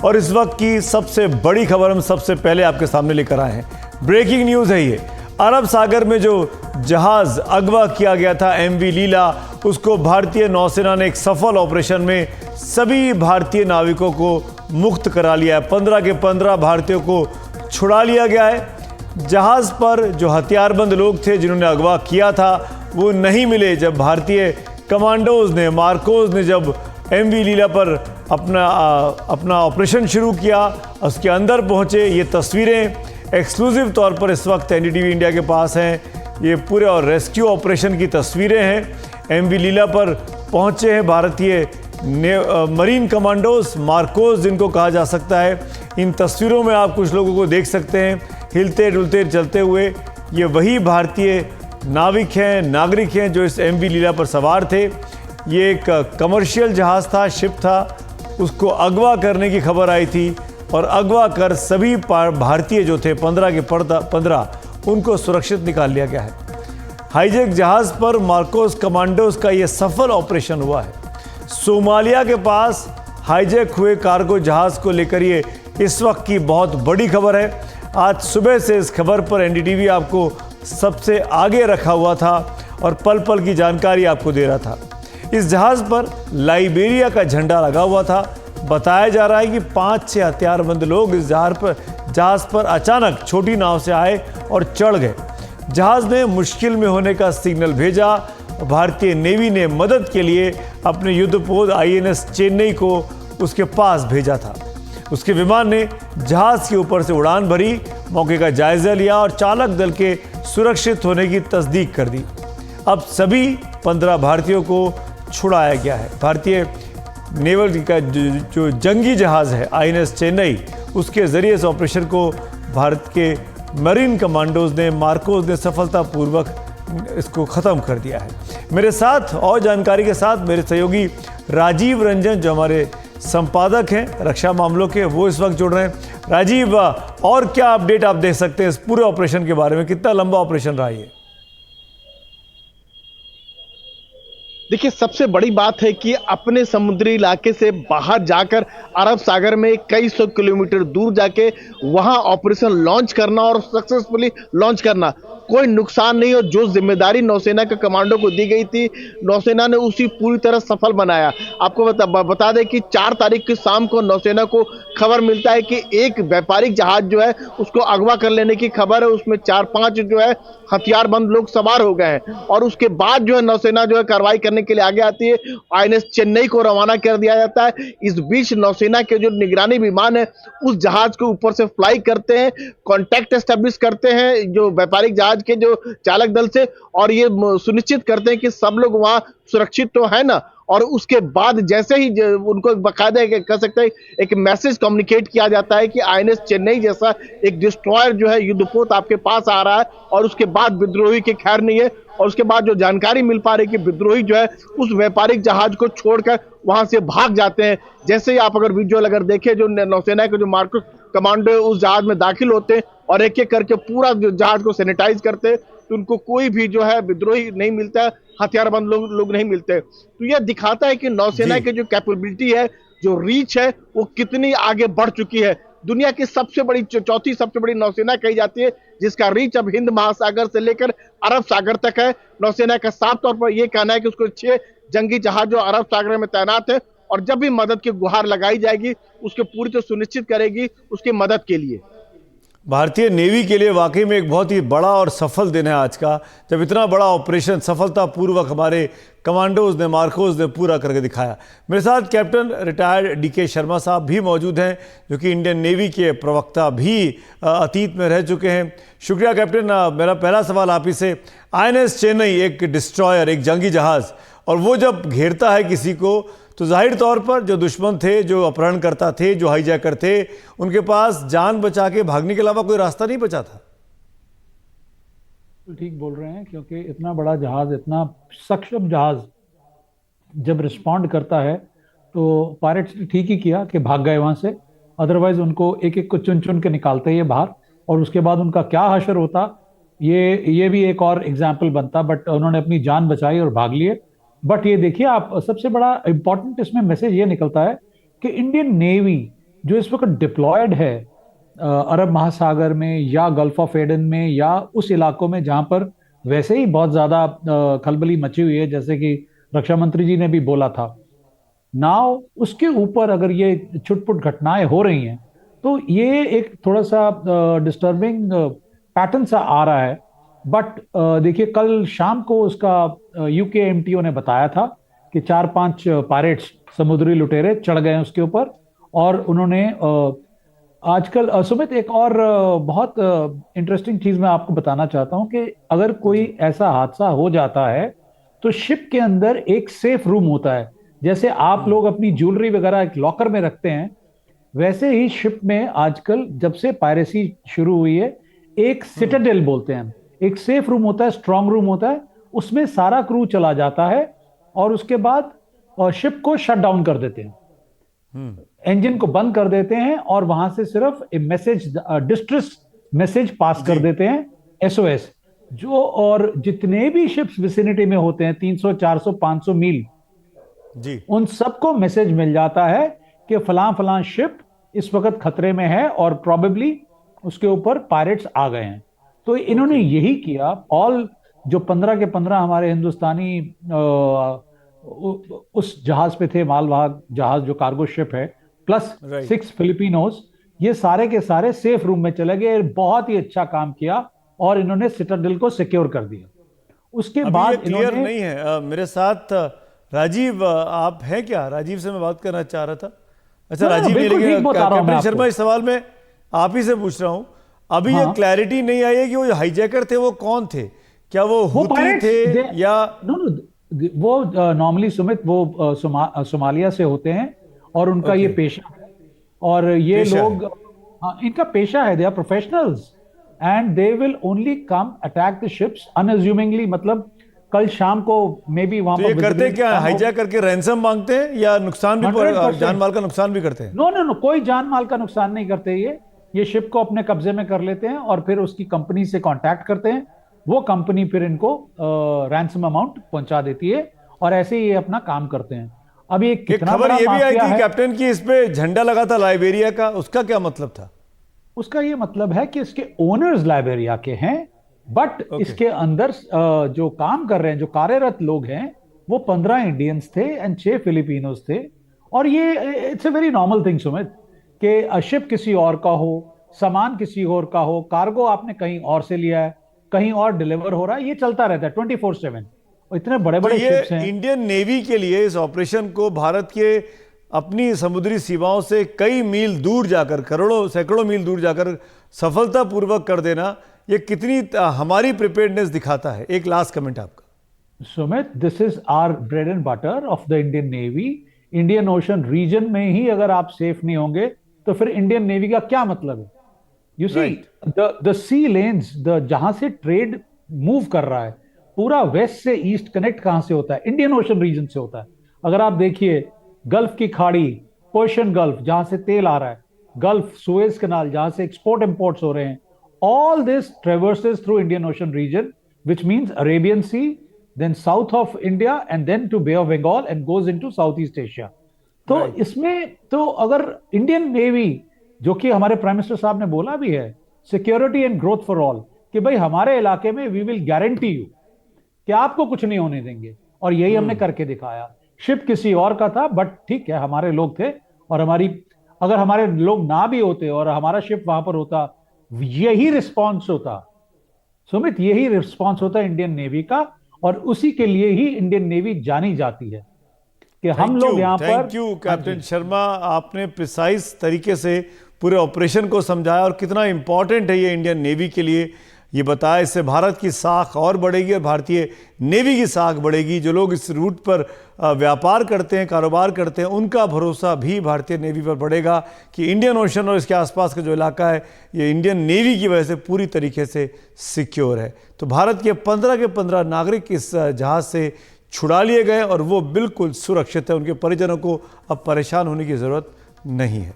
और इस वक्त की सबसे बड़ी खबर हम सबसे पहले आपके सामने लेकर आए हैं। ब्रेकिंग न्यूज़ है ये। अरब सागर में जो जहाज अगवा किया गया था एमवी लीला, उसको भारतीय नौसेना ने एक सफल ऑपरेशन में सभी भारतीय नाविकों को मुक्त करा लिया है। 15 के 15 भारतीयों को छुड़ा लिया गया है। जहाज पर जो हथियारबंद लोग थे जिन्होंने अगवा किया था वो नहीं मिले। जब भारतीय कमांडोज ने, मार्कोज ने जब एमवी लीला पर अपना ऑपरेशन शुरू किया, उसके अंदर पहुंचे, ये तस्वीरें एक्सक्लूसिव तौर पर इस वक्त एनडीटीवी इंडिया के पास हैं। ये पूरे और रेस्क्यू ऑपरेशन की तस्वीरें हैं। एमवी लीला पर पहुंचे हैं भारतीय मरीन कमांडोज, मार्कोज जिनको कहा जा सकता है। इन तस्वीरों में आप कुछ लोगों को देख सकते हैं हिलते डुलते चलते हुए। ये वही भारतीय नाविक हैं, नागरिक हैं जो इस एमवी लीला पर सवार थे। ये एक कमर्शियल जहाज़ था, शिप था, उसको अगवा करने की खबर आई थी और अगवा कर सभी भारतीय जो थे 15 के 15 उनको सुरक्षित निकाल लिया गया है। हाईजैक जहाज़ पर मार्कोस कमांडोज का ये सफल ऑपरेशन हुआ है। सोमालिया के पास हाईजैक हुए कार्गो जहाज़ को लेकर ये इस वक्त की बहुत बड़ी खबर है। आज सुबह से इस खबर पर एनडीटीवी आपको सबसे आगे रखा हुआ था और पल पल की जानकारी आपको दे रहा था। इस जहाज़ पर लाइबेरिया का झंडा लगा हुआ था। बताया जा रहा है कि 5-6 हथियारबंद लोग इस जहाज़ पर अचानक छोटी नाव से आए और चढ़ गए। जहाज़ ने मुश्किल में होने का सिग्नल भेजा। भारतीय नेवी ने मदद के लिए अपने युद्धपोत आईएनएस चेन्नई को उसके पास भेजा था। उसके विमान ने जहाज़ के ऊपर से उड़ान भरी, मौके का जायजा लिया और चालक दल के सुरक्षित होने की तस्दीक कर दी। अब सभी 15 भारतीयों को छुड़ाया गया है। भारतीय नेवल का जो जंगी जहाज़ है आईएनएस चेन्नई, उसके ज़रिए इस ऑपरेशन को भारत के मरीन कमांडोज ने, मार्कोज ने सफलतापूर्वक इसको ख़त्म कर दिया है। मेरे साथ और जानकारी के साथ मेरे सहयोगी राजीव रंजन जो हमारे संपादक हैं रक्षा मामलों के, वो इस वक्त जुड़ रहे हैं। राजीव, और क्या अपडेट आप दे सकते हैं इस पूरे ऑपरेशन के बारे में? कितना लंबा ऑपरेशन रहा ये? देखिए, सबसे बड़ी बात है कि अपने समुद्री इलाके से बाहर जाकर अरब सागर में कई सौ किलोमीटर दूर जाके वहां ऑपरेशन लॉन्च करना और सक्सेसफुली लॉन्च करना, कोई नुकसान नहीं। और जो जिम्मेदारी नौसेना के कमांडो को दी गई थी, नौसेना ने उसी पूरी तरह सफल बनाया। आपको बता दें कि 4 तारीख की शाम को नौसेना को खबर मिलता है कि एक व्यापारिक जहाज जो है उसको अगवा कर लेने की खबर है। उसमें 4-5 जो है हथियारबंद लोग सवार हो गए हैं और उसके बाद जो है नौसेना जो है कार्रवाई करने के लिए आगे आती है। आईएनएस चेन्नई को रवाना कर दिया जाता है। इस बीच नौसेना के जो निगरानी विमान है उस जहाज के ऊपर से फ्लाई करते हैं, कांटेक्ट एस्टेब्लिश करते हैं जो व्यापारिक जहाज के जो चालक दल से, और ये सुनिश्चित करते हैं कि सब लोग वहां सुरक्षित तो है ना। और उसके बाद जैसे ही उनको बाकायदा कह सकते हैं एक मैसेज कम्युनिकेट किया जाता है कि आईएनएस चेन्नई जैसा एक डिस्ट्रॉयर जो है युद्धपोत आपके पास आ रहा है, और उसके बाद विद्रोही की खैर नहीं है। और उसके बाद जो जानकारी मिल पा रही है कि विद्रोही जो है उस व्यापारिक जहाज को छोड़कर वहां से भाग जाते हैं। जैसे ही आप अगर विजुअल अगर देखें, जो नौसेना के जो मार्कोस कमांडो उस जहाज में दाखिल होते हैं और एक एक करके पूरा जहाज को सैनिटाइज करते हैं, तो उनको कोई भी जो है विद्रोही नहीं मिलता है, हथियारबंद लोग नहीं मिलते। तो यह दिखाता है कि नौसेना की जो कैपेबिलिटी है, जो रीच है, वो कितनी आगे बढ़ चुकी है। दुनिया की सबसे बड़ी, चौथी सबसे बड़ी नौसेना कही जाती है, जिसका रीच अब हिंद महासागर से लेकर अरब सागर तक है। नौसेना का साफ तौर पर यह कहना है कि उसको 6 जंगी जहाज जो अरब सागर में तैनात है, और जब भी मदद की गुहार लगाई जाएगी उसके पूरी तो सुनिश्चित करेगी उसकी मदद के लिए। भारतीय नेवी के लिए वाकई में एक बहुत ही बड़ा और सफल दिन है आज का, जब इतना बड़ा ऑपरेशन सफलतापूर्वक हमारे कमांडोज ने, मार्कोज ने पूरा करके दिखाया। मेरे साथ कैप्टन रिटायर्ड डीके शर्मा साहब भी मौजूद हैं, जो कि इंडियन नेवी के प्रवक्ता भी अतीत में रह चुके हैं। शुक्रिया कैप्टन। मेरा पहला सवाल आप ही से, आईएनएस चेन्नई एक डिस्ट्रॉयर, एक जंगी जहाज़, और वो जब घेरता है किसी को तो जाहिर तौर पर जो दुश्मन थे, जो अपहरणकर्ता थे, जो हाईजैकर थे, उनके पास जान बचा के भागने के अलावा कोई रास्ता नहीं बचा था। ठीक बोल रहे हैं, क्योंकि इतना बड़ा जहाज, इतना सक्षम जहाज जब रिस्पॉन्ड करता है तो पायरेट्स ने ठीक ही किया कि भाग गए वहां से। अदरवाइज उनको एक एक को चुन चुन के निकालते ये बाहर, और उसके बाद उनका क्या हशर होता ये भी एक और एग्जाम्पल बनता। बट उन्होंने अपनी जान बचाई और भाग लिए। बट ये देखिए आप, सबसे बड़ा इंपॉर्टेंट इसमें मैसेज ये निकलता है कि इंडियन नेवी जो इस वक्त डिप्लॉयड है अरब महासागर में या गल्फ ऑफ एडन में या उस इलाकों में जहां पर वैसे ही बहुत ज्यादा खलबली मची हुई है, जैसे कि रक्षा मंत्री जी ने भी बोला था। नाउ उसके ऊपर अगर ये छुटपुट घटनाएं हो रही हैं तो ये एक थोड़ा सा डिस्टर्बिंग पैटर्न सा आ रहा है। बट देखिए, कल शाम को उसका यूके एमटीओ ने बताया था कि 4-5 पायरेट्स, समुद्री लुटेरे चढ़ गए उसके ऊपर, और उन्होंने आजकल सुमित एक और बहुत इंटरेस्टिंग चीज मैं आपको बताना चाहता हूं कि अगर कोई ऐसा हादसा हो जाता है तो शिप के अंदर एक सेफ रूम होता है। जैसे आप लोग अपनी ज्वेलरी वगैरह एक लॉकर में रखते हैं, वैसे ही शिप में आजकल जब से पायरेसी शुरू हुई है, एक सिटाडेल बोलते हैं, एक सेफ रूम होता है, स्ट्रांग रूम होता है, उसमें सारा क्रू चला जाता है और उसके बाद शिप को शट डाउन कर देते हैं, इंजन को बंद कर देते हैं और वहां से सिर्फ मैसेज, डिस्ट्रेस मैसेज पास कर देते हैं, एसओएस जो। और जितने भी शिप्स विसिनिटी में होते हैं 300, 400, 500 मील जी, उन सबको मैसेज मिल जाता है कि फलां फलां शिप इस वक्त खतरे में है और प्रोबेबली उसके ऊपर पायरेट्स आ गए हैं। तो इन्होंने यही किया। ऑल जो 15 के 15 हमारे हिंदुस्तानी उस जहाज पे थे, मालवाहक जहाज जो कार्गो शिप है, प्लस 6 फिलिपिनोस, ये सारे के सारे सेफ रूम में चले गए। बहुत ही अच्छा काम किया और इन्होंने सिटाडेल को सिक्योर कर दिया। उसके बाद क्लियर नहीं है मेरे साथ राजीव, आप हैं क्या? राजीव से मैं बात करना चाह रहा था। अच्छा, राजीव नहीं, लेकिन कैप्टन शर्मा इस सवाल में आप ही से पूछ रहा हूं। अभी ये क्लैरिटी नहीं आई है कि वो हाईजैकर थे वो कौन थे, क्या वो हुती थे या वो नॉर्मली सुमित वो सोमालिया से होते हैं और उनका ये पेशा है। और ये लोग, इनका पेशा है, they are professionals and they will only come attack the ships unassumingly. मतलब कल शाम को मे बी वहां पर करते क्या, हाईजैक करके रैंसम मांगते हैं या नुकसान भी, जान माल का नुकसान भी करते हैं? नो, कोई जान माल का नुकसान नहीं करते। ये शिप को अपने कब्जे में कर लेते हैं और फिर उसकी कंपनी से कांटेक्ट करते हैं, वो कंपनी फिर इनको रैंसम अमाउंट पहुंचा देती है और ऐसे ही ये अपना काम करते हैं। अब ये कितना खबर ये भी आई थी कैप्टन की, इस पे झंडा लगा था लाइबेरिया का, उसका क्या मतलब था? उसका ये मतलब है कि इसके ओनर्स लाइबेरिया के हैं, बट इसके अंदर जो काम कर रहे हैं, जो कार्यरत लोग हैं, वो 15 इंडियंस थे एंड 6 फिलिपिनोस थे। और ये it's a very normal thing Sumit, कि शिप किसी और का हो, सामान किसी और का हो, कार्गो आपने कहीं और से लिया है, कहीं और डिलीवर हो रहा है, ये चलता रहता है 24/7। इतने बड़े बड़े शिप्स हैं। इंडियन नेवी के लिए इस ऑपरेशन को भारत के अपनी समुद्री सीमाओं से कई मील दूर जाकर, करोड़ों सैकड़ों मील दूर जाकर सफलतापूर्वक कर देना, ये कितनी हमारी प्रिपेयर्डनेस दिखाता है? एक लास्ट कमेंट आपका। Sumit, this is our bread and butter of the Indian Navy. Indian Ocean region में ही अगर आप सेफ नहीं होंगे तो फिर इंडियन नेवी का क्या मतलब है? You see the sea lanes, जहां से ट्रेड मूव कर रहा है, पूरा वेस्ट से ईस्ट कनेक्ट कहां से होता है? इंडियन ओशन रीजन से होता है। अगर आप देखिए, गल्फ की खाड़ी, पर्शियन गल्फ जहां से तेल आ रहा है, गल्फ, सुएज कनाल जहां से एक्सपोर्ट इंपोर्ट्स हो रहे हैं, all this traverses through Indian Ocean region, which means Arabian Sea, then south of India and then to Bay of Bengal and goes into Southeast Asia. तो इसमें तो अगर इंडियन नेवी, जो कि हमारे प्राइम मिनिस्टर साहब ने बोला भी है, security and growth for all, कि भाई हमारे इलाके में वी विल गारंटी यू कि आपको कुछ नहीं होने देंगे, और यही हमने करके दिखाया। शिप किसी और का था, बट ठीक है, हमारे लोग थे, और अगर हमारे लोग ना भी होते और हमारा शिप वहां पर होता, यही रिस्पॉन्स होता सुमित, यही रिस्पॉन्स होता है इंडियन नेवी का। और उसी के लिए ही इंडियन नेवी जानी जाती है कि हम लोग यहां पर। थैंक यू कैप्टन शर्मा, आपने प्रिसाइज तरीके से पूरे ऑपरेशन को समझाया और कितना इंपॉर्टेंट है ये इंडियन नेवी के लिए ये बताया। इससे भारत की साख और बढ़ेगी और भारतीय नेवी की साख बढ़ेगी। जो लोग इस रूट पर व्यापार करते हैं, कारोबार करते हैं, उनका भरोसा भी भारतीय नेवी पर बढ़ेगा कि इंडियन ओशन और इसके आसपास का जो इलाका है ये इंडियन नेवी की वजह से पूरी तरीके से सिक्योर है। तो भारत के 15 के 15 नागरिक इस जहाज़ से छुड़ा लिए गए और वो बिल्कुल सुरक्षित है। उनके परिजनों को अब परेशान होने की ज़रूरत नहीं है।